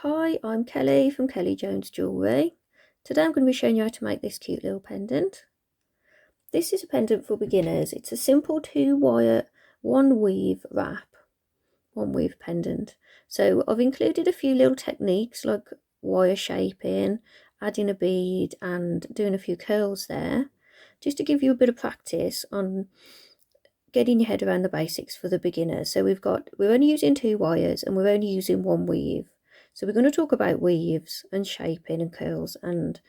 Hi, I'm Kelly from Kelly Jones Jewellery. Today I'm going to be showing you how to make this cute little pendant. This is a pendant for beginners. It's a simple 2-wire, 1-weave wrap, 1-weave pendant. So I've included a few little techniques like wire shaping, adding a bead and doing a few curls there, just to give you a bit of practice on getting your head around the basics for the beginner. So we're only using 2 wires and we're only using 1 weave. So we're going to talk about weaves and shaping and curls, and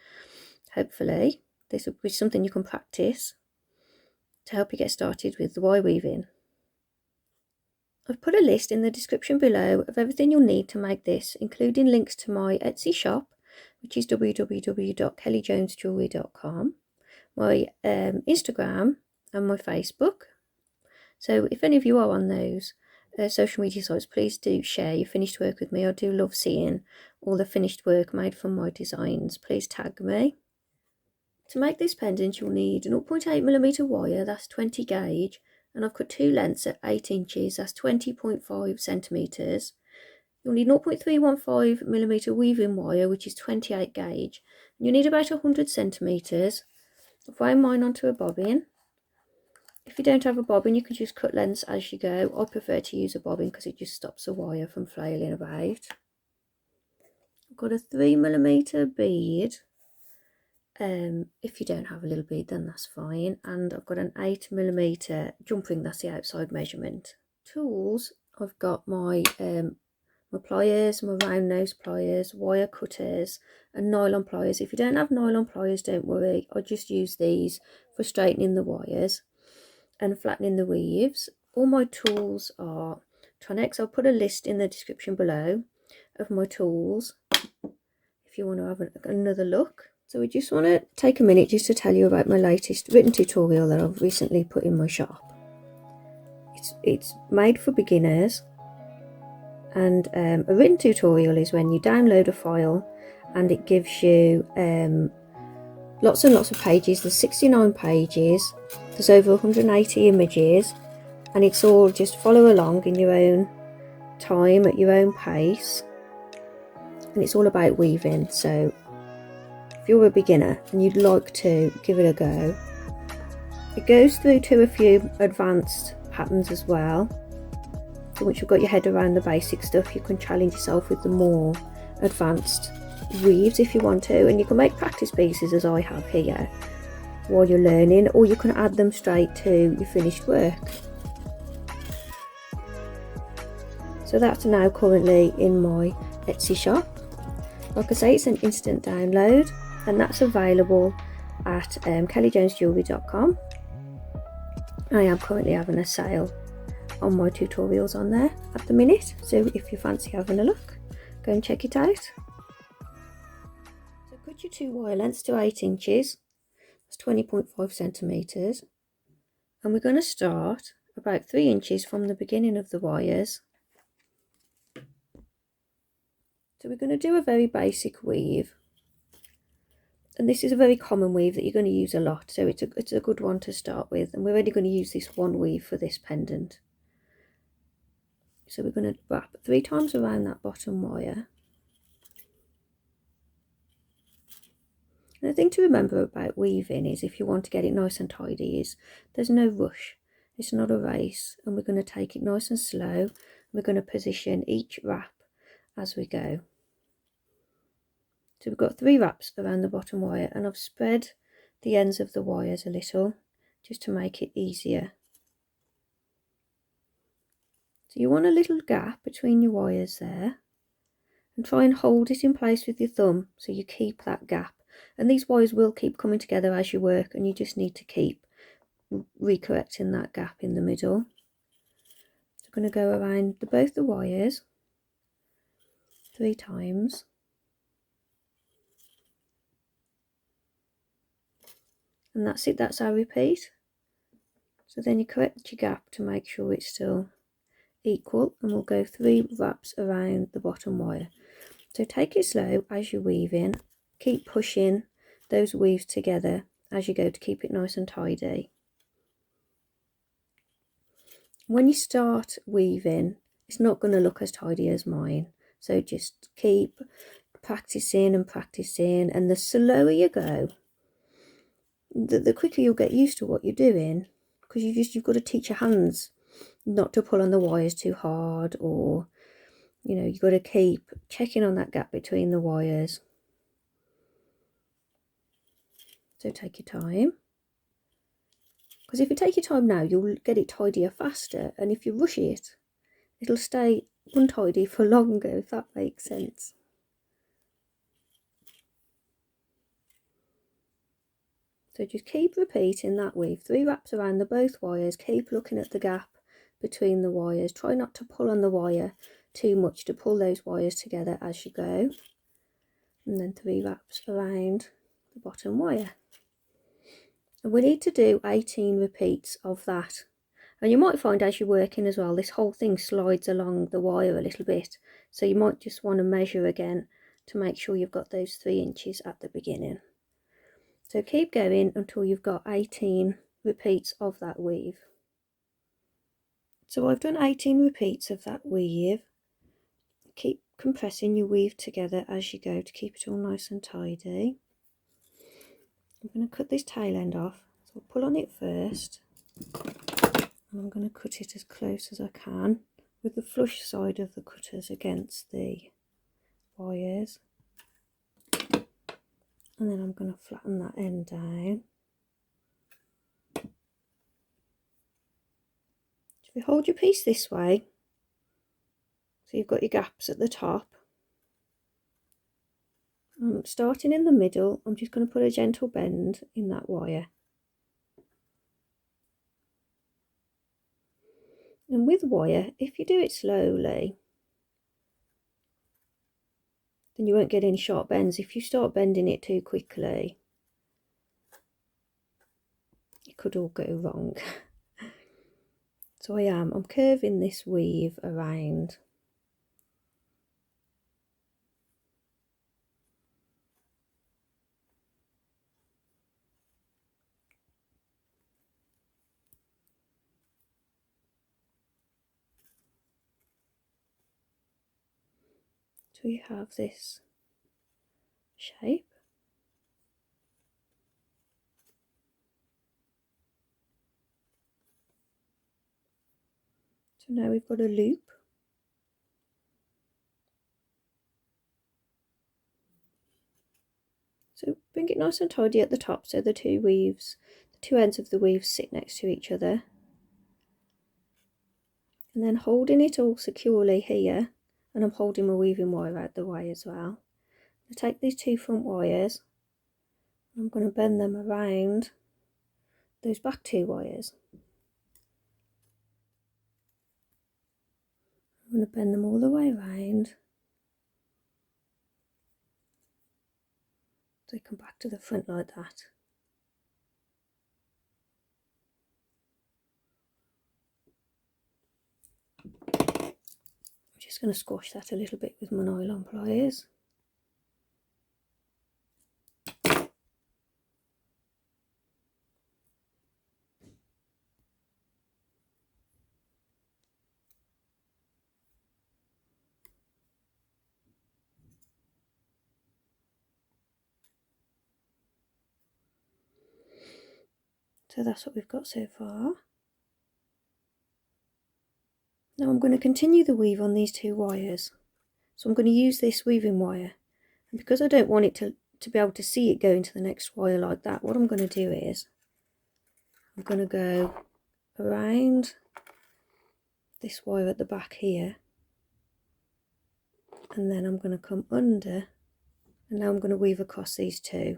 hopefully this will be something you can practice to help you get started with the wire weaving. I've put a list in the description below of everything you'll need to make this, including links to my Etsy shop, which is www.kellyjonesjewellery.com, my Instagram and my Facebook. So if any of you are on those social media sites, please do share your finished work with me. I do love seeing all the finished work made from my designs. Please tag me. To make this pendant you'll need 0.8mm wire, that's 20 gauge, and I've cut 2 lengths at 8 inches, that's 20.5 centimetres. You'll need 0.315mm weaving wire, which is 28 gauge. You'll need about 100 centimetres. I've wound mine onto a bobbin. If you don't have a bobbin, you can just cut lengths as you go. I prefer to use a bobbin because it just stops the wire from flailing about. I've got a 3mm bead. If you don't have a little bead, then that's fine. And I've got an 8mm jump ring, that's the outside measurement. Tools, I've got my pliers, my round nose pliers, wire cutters and nylon pliers. If you don't have nylon pliers, don't worry. I just use these for straightening the wires and flattening the weaves. All my tools are Tronex. I'll put a list in the description below of my tools if you want to have another look. So we just want to take a minute just to tell you about my latest written tutorial that I've recently put in my shop. It's made for beginners, and a written tutorial is when you download a file and it gives you lots and lots of pages. There's 69 pages, there's over 180 images, and it's all just follow along in your own time at your own pace, and it's all about weaving. So if you're a beginner and you'd like to give it a go, it goes through to a few advanced patterns as well. So once you've got your head around the basic stuff, you can challenge yourself with the more advanced weaves if you want to, and you can make practice pieces as I have here while you're learning, or you can add them straight to your finished work. So that's now currently in my Etsy shop. Like I say, it's an instant download, and that's available at kellyjonesjewellery.com. I am currently having a sale on my tutorials on there at the minute, so if you fancy having a look, go and check it out. So cut your 2 wire lengths to 8 inches, that's 20.5 centimetres, and we're going to start about 3 inches from the beginning of the wires. So we're going to do a very basic weave, and this is a very common weave that you're going to use a lot, so it's a good one to start with, and we're only going to use this 1 weave for this pendant. So we're going to wrap 3 times around that bottom wire. And the thing to remember about weaving is, if you want to get it nice and tidy, is there's no rush. It's not a race, and we're going to take it nice and slow. We're going to position each wrap as we go. So we've got 3 wraps around the bottom wire, and I've spread the ends of the wires a little just to make it easier. So you want a little gap between your wires there, and try and hold it in place with your thumb so you keep that gap. And these wires will keep coming together as you work, and you just need to keep recorrecting that gap in the middle. So I'm going to go around both the wires 3 times. And that's it, that's our repeat. So then you correct your gap to make sure it's still equal, and we'll go 3 wraps around the bottom wire. So take it slow as you're weaving, keep pushing those weaves together as you go to keep it nice and tidy. When you start weaving, it's not going to look as tidy as mine, So just keep practicing and practicing, and the slower you go, the quicker you'll get used to what you're doing, because you've got to teach your hands not to pull on the wires too hard, or you know, you've got to keep checking on that gap between the wires. So take your time, because if you take your time now, you'll get it tidier faster, and if you rush it, it'll stay untidy for longer, if that makes sense. So just keep repeating that weave, 3 wraps around the both wires, keep looking at the gap between the wires, try not to pull on the wire too much to pull those wires together as you go, and then 3 wraps around the bottom wire. And we need to do 18 repeats of that, and you might find as you're working as well, this whole thing slides along the wire a little bit, so you might just want to measure again to make sure you've got those 3 inches at the beginning. So keep going until you've got 18 repeats of that weave. So I've done 18 repeats of that weave. Keep compressing your weave together as you go to keep it all nice and tidy. I'm going to cut this tail end off, so I'll pull on it first, and I'm going to cut it as close as I can with the flush side of the cutters against the wires. And then I'm going to flatten that end down. So if you hold your piece this way, so you've got your gaps at the top, starting in the middle, I'm just going to put a gentle bend in that wire. And with wire, if you do it slowly, then you won't get any sharp bends. If you start bending it too quickly, it could all go wrong. So I'm curving this weave around. So you have this shape. So now we've got a loop. So bring it nice and tidy at the top so the two ends of the weaves sit next to each other. And then holding it all securely here, and I'm holding my weaving wire out the way as well. I take these 2 front wires, I'm going to bend them around those back 2 wires. I'm going to bend them all the way around so they come back to the front like that. I'm just going to squash that a little bit with my nylon pliers. So that's what we've got so far. Now I'm going to continue the weave on these 2 wires. So I'm going to use this weaving wire, and because I don't want it to be able to see it go into the next wire like that, what I'm going to do is I'm going to go around this wire at the back here, and then I'm going to come under, and now I'm going to weave across these 2.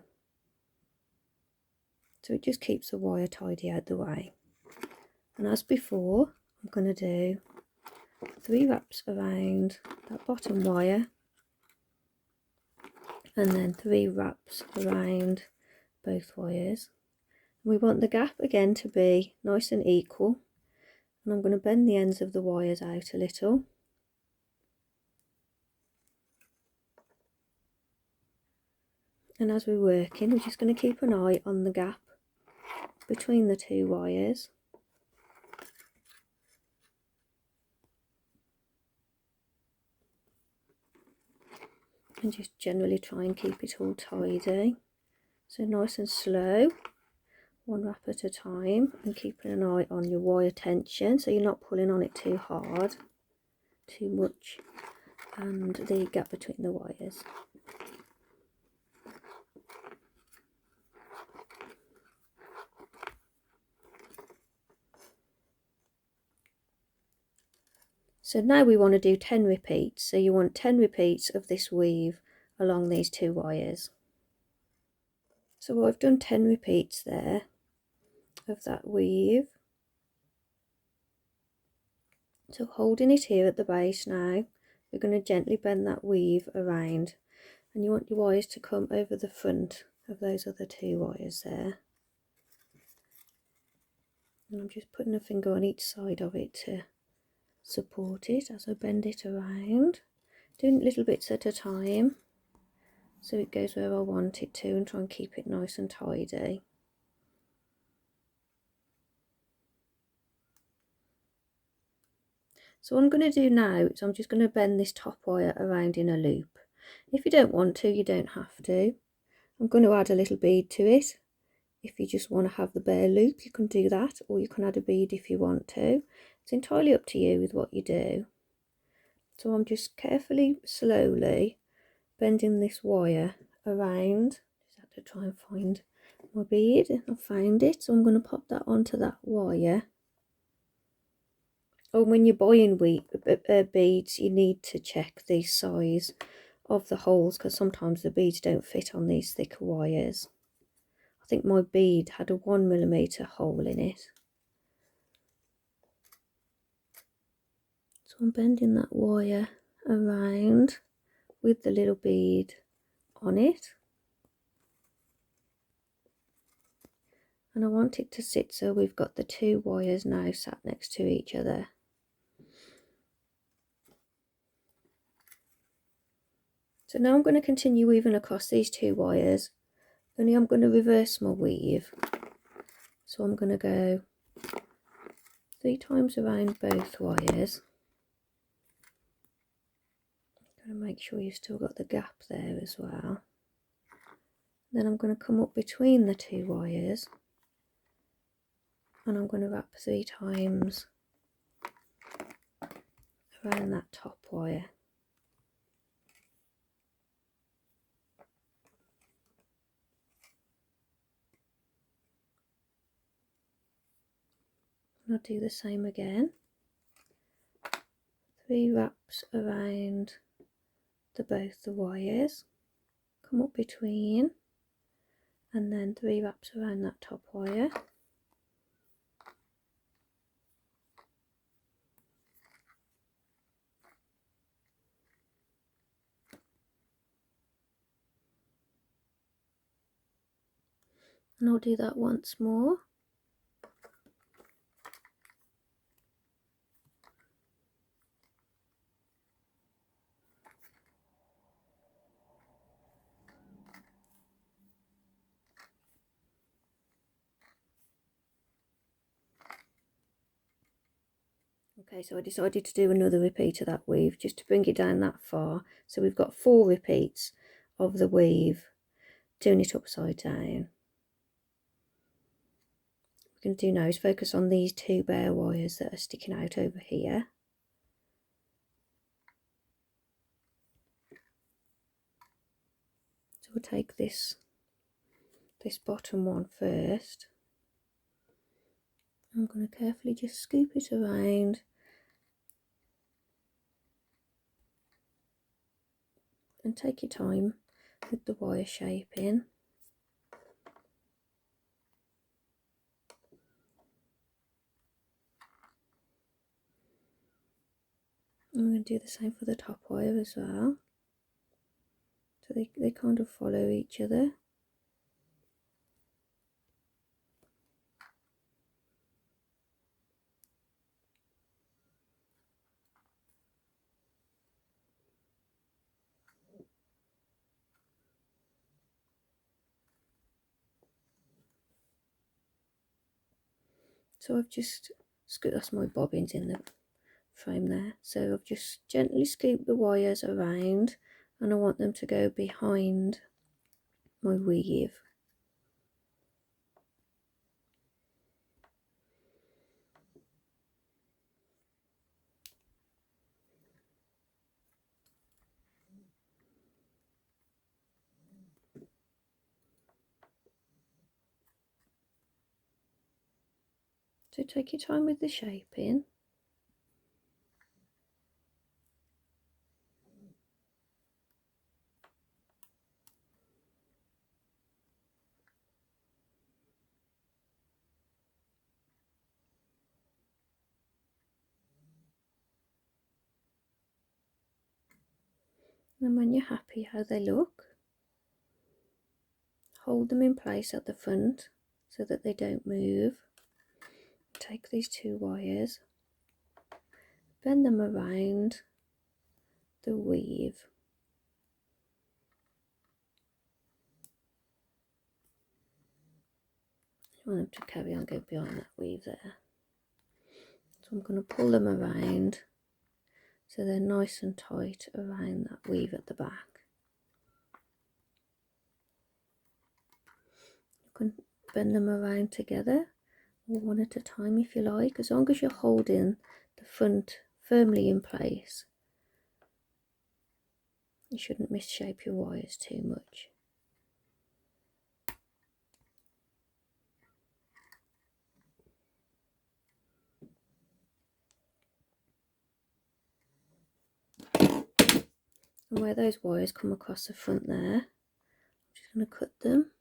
So it just keeps the wire tidy out the way. And as before, I'm going to do 3 wraps around that bottom wire, and then 3 wraps around both wires. And we want the gap again to be nice and equal, and I'm going to bend the ends of the wires out a little. And as we're working, we're just going to keep an eye on the gap between the 2 wires. and just generally try and keep it all tidy. So nice and slow, one wrap at a time, and keeping an eye on your wire tension so you're not pulling on it too hard, too much, and the gap between the wires. So now we want to do 10 repeats. So you want 10 repeats of this weave along these 2 wires. So I've done 10 repeats there of that weave. So holding it here at the base now, we're going to gently bend that weave around, and you want your wires to come over the front of those other 2 wires there. And I'm just putting a finger on each side of it to support it as I bend it around, doing little bits at a time so it goes where I want it to, and try and keep it nice and tidy. So what I'm going to do now is I'm just going to bend this top wire around in a loop. If you don't want to, you don't have to. I'm going to add a little bead to it. If you just want to have the bare loop, you can do that, or you can add a bead if you want to. It's entirely up to you with what you do. So I'm just carefully, slowly bending this wire around. Just have to try and find my bead. I found it, so I'm going to pop that onto that wire. Oh, when you're buying beads, you need to check the size of the holes, because sometimes the beads don't fit on these thicker wires. I think my bead had a 1mm hole in it. So I'm bending that wire around with the little bead on it. And I want it to sit so we've got the 2 wires now sat next to each other. So now I'm going to continue weaving across these 2 wires, only I'm going to reverse my weave. So I'm going to go 3 times around both wires. Got to make sure you've still got the gap there as well. Then I'm going to come up between the 2 wires, and I'm going to wrap 3 times around that top wire. And I'll do the same again. 3 wraps around both the wires, come up between, and then 3 wraps around that top wire. And I'll do that once more. Okay, so I decided to do another repeat of that weave just to bring it down that far. So we've got 4 repeats of the weave, doing it upside down. What we're going to do now is focus on these 2 bare wires that are sticking out over here. So we'll take this bottom one first. I'm going to carefully just scoop it around and take your time with the wire shaping. I'm going to do the same for the top wire as well. So they kind of follow each other. So I've just scooped, that's my bobbins in the frame there. So I've just gently scooped the wires around and I want them to go behind my weave. So take your time with the shaping. And when you're happy how they look, hold them in place at the front so that they don't move. Take these 2 wires, bend them around the weave. You want them to carry on, go behind that weave there. So I'm going to pull them around so they're nice and tight around that weave at the back. You can bend them around together or one at a time if you like, as long as you're holding the front firmly in place. You shouldn't misshape your wires too much. And where those wires come across the front there, I'm just going to cut them.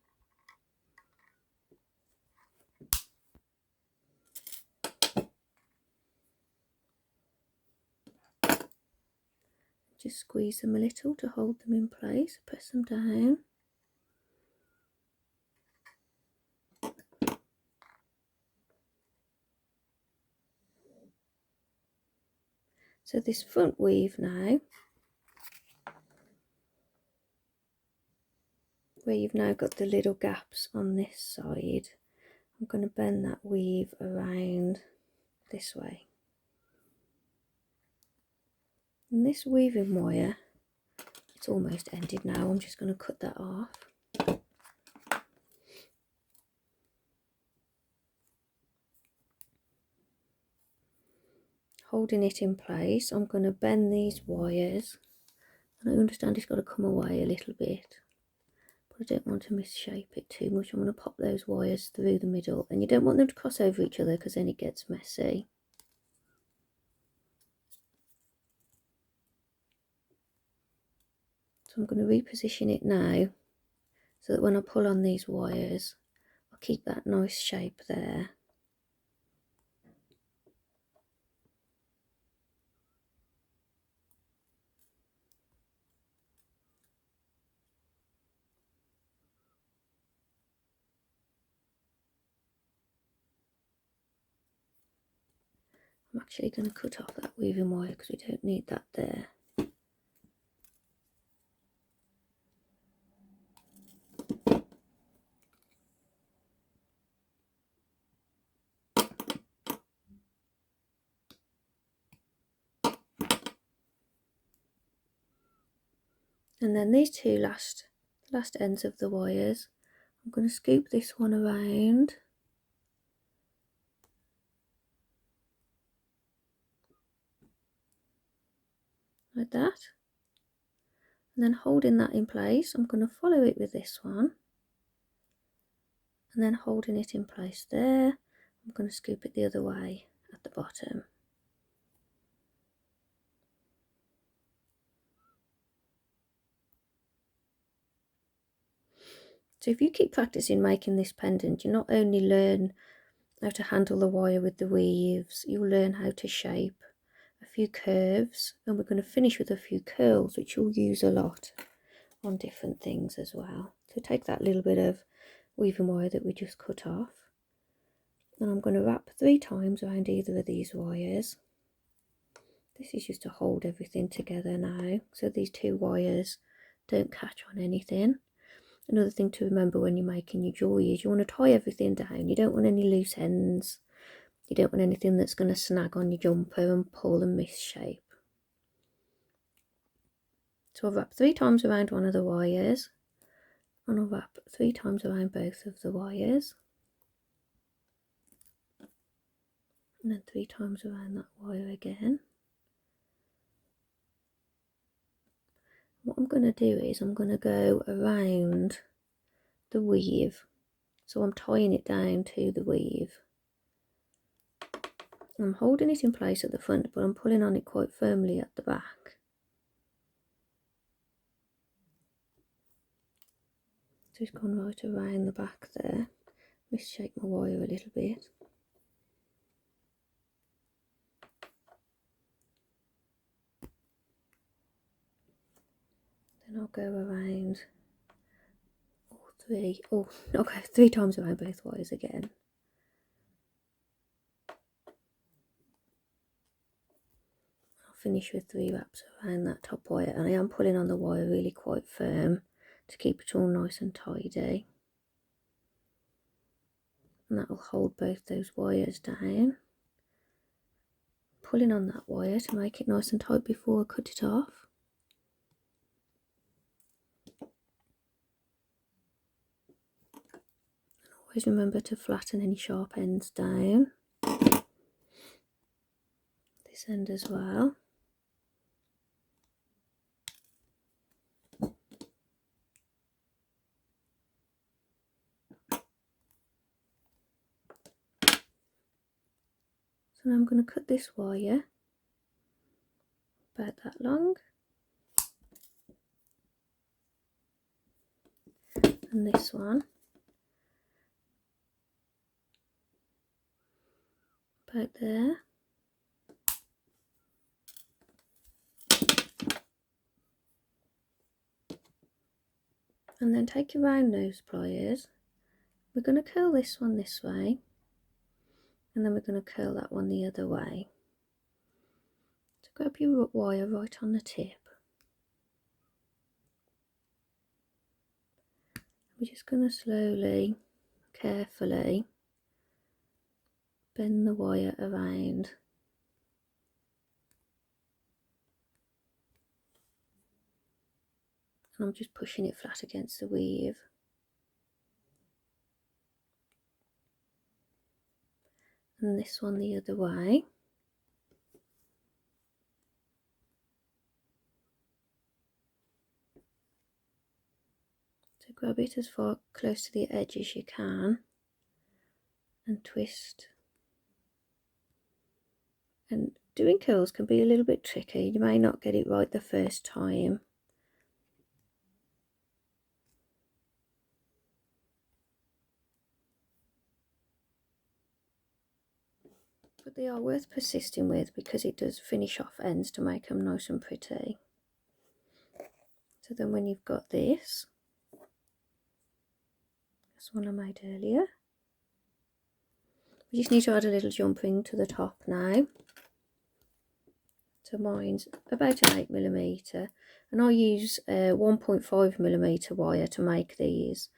Just squeeze them a little to hold them in place, press them down. So this front weave now, where you've now got the little gaps on this side, I'm going to bend that weave around this way. And this weaving wire, it's almost ended now, I'm just going to cut that off. Holding it in place, I'm going to bend these wires, and I understand it's got to come away a little bit, but I don't want to misshape it too much. I'm going to pop those wires through the middle, and you don't want them to cross over each other because then it gets messy. So I'm going to reposition it now so that when I pull on these wires, I'll keep that nice shape there. I'm actually going to cut off that weaving wire because we don't need that there. And then these two last ends of the wires, I'm going to scoop this one around like that, and then holding that in place, I'm going to follow it with this one, and then holding it in place there, I'm going to scoop it the other way at the bottom. So if you keep practicing making this pendant, you not only learn how to handle the wire with the weaves, you'll learn how to shape a few curves, and we're going to finish with a few curls, which you'll use a lot on different things as well. So take that little bit of weaving wire that we just cut off, and I'm going to wrap 3 times around either of these wires. This is just to hold everything together now, so these 2 wires don't catch on anything. Another thing to remember when you're making your jewellery is you want to tie everything down. You don't want any loose ends. You don't want anything that's going to snag on your jumper and pull and misshape. So I'll wrap 3 times around one of the wires, and I'll wrap 3 times around both of the wires, and then 3 times around that wire again. What I'm going to do is I'm going to go around the weave, so I'm tying it down to the weave. I'm holding it in place at the front, but I'm pulling on it quite firmly at the back. Just gone right around the back there. Misshape my wire a little bit. Then I'll go around all 3. Oh, okay, 3 times around both wires again. I'll finish with 3 wraps around that top wire, and I am pulling on the wire really quite firm to keep it all nice and tidy. And that will hold both those wires down. Pulling on that wire to make it nice and tight before I cut it off. And always remember to flatten any sharp ends down. This end as well. So now I'm going to cut this wire about that long, and this one about there. And then take your round nose pliers. We're going to curl this one this way, and then we're going to curl that one the other way. So grab your wire right on the tip. We're just going to slowly, carefully bend the wire around. And I'm just pushing it flat against the weave. And this one the other way. So grab it as far close to the edge as you can and twist. And doing curls can be a little bit tricky. You may not get it right the first time. But they are worth persisting with because it does finish off ends to make them nice and pretty. So then when you've got this one I made earlier, we just need to add a little jump ring to the top now. So mine's about an 8mm, and I use a 1.5mm wire to make these,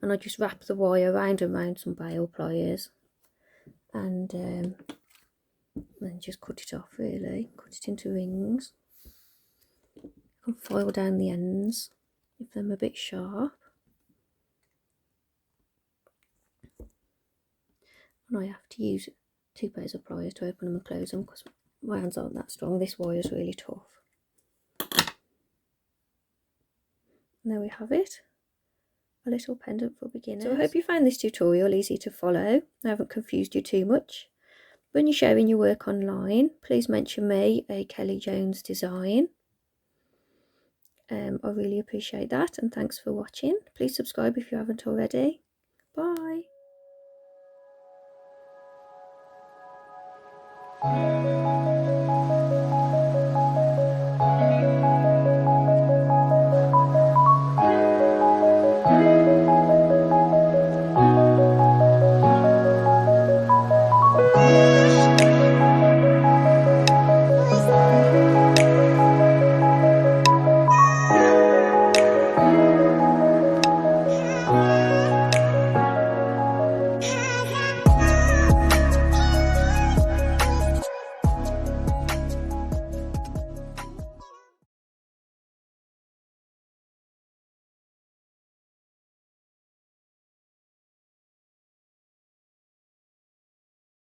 and I just wrap the wire round and round some bail pliers, and then just cut it off really, cut it into rings. You can file down the ends if they're a bit sharp. And I have to use 2 pairs of pliers to open them and close them because my hands aren't that strong. This wire is really tough. And there we have it, a little pendant for beginners. So I hope you found this tutorial easy to follow. I haven't confused you too much. When you're sharing your work online, please mention me, a Kelly Jones Design. I really appreciate that, and thanks for watching. Please subscribe if you haven't already. Bye.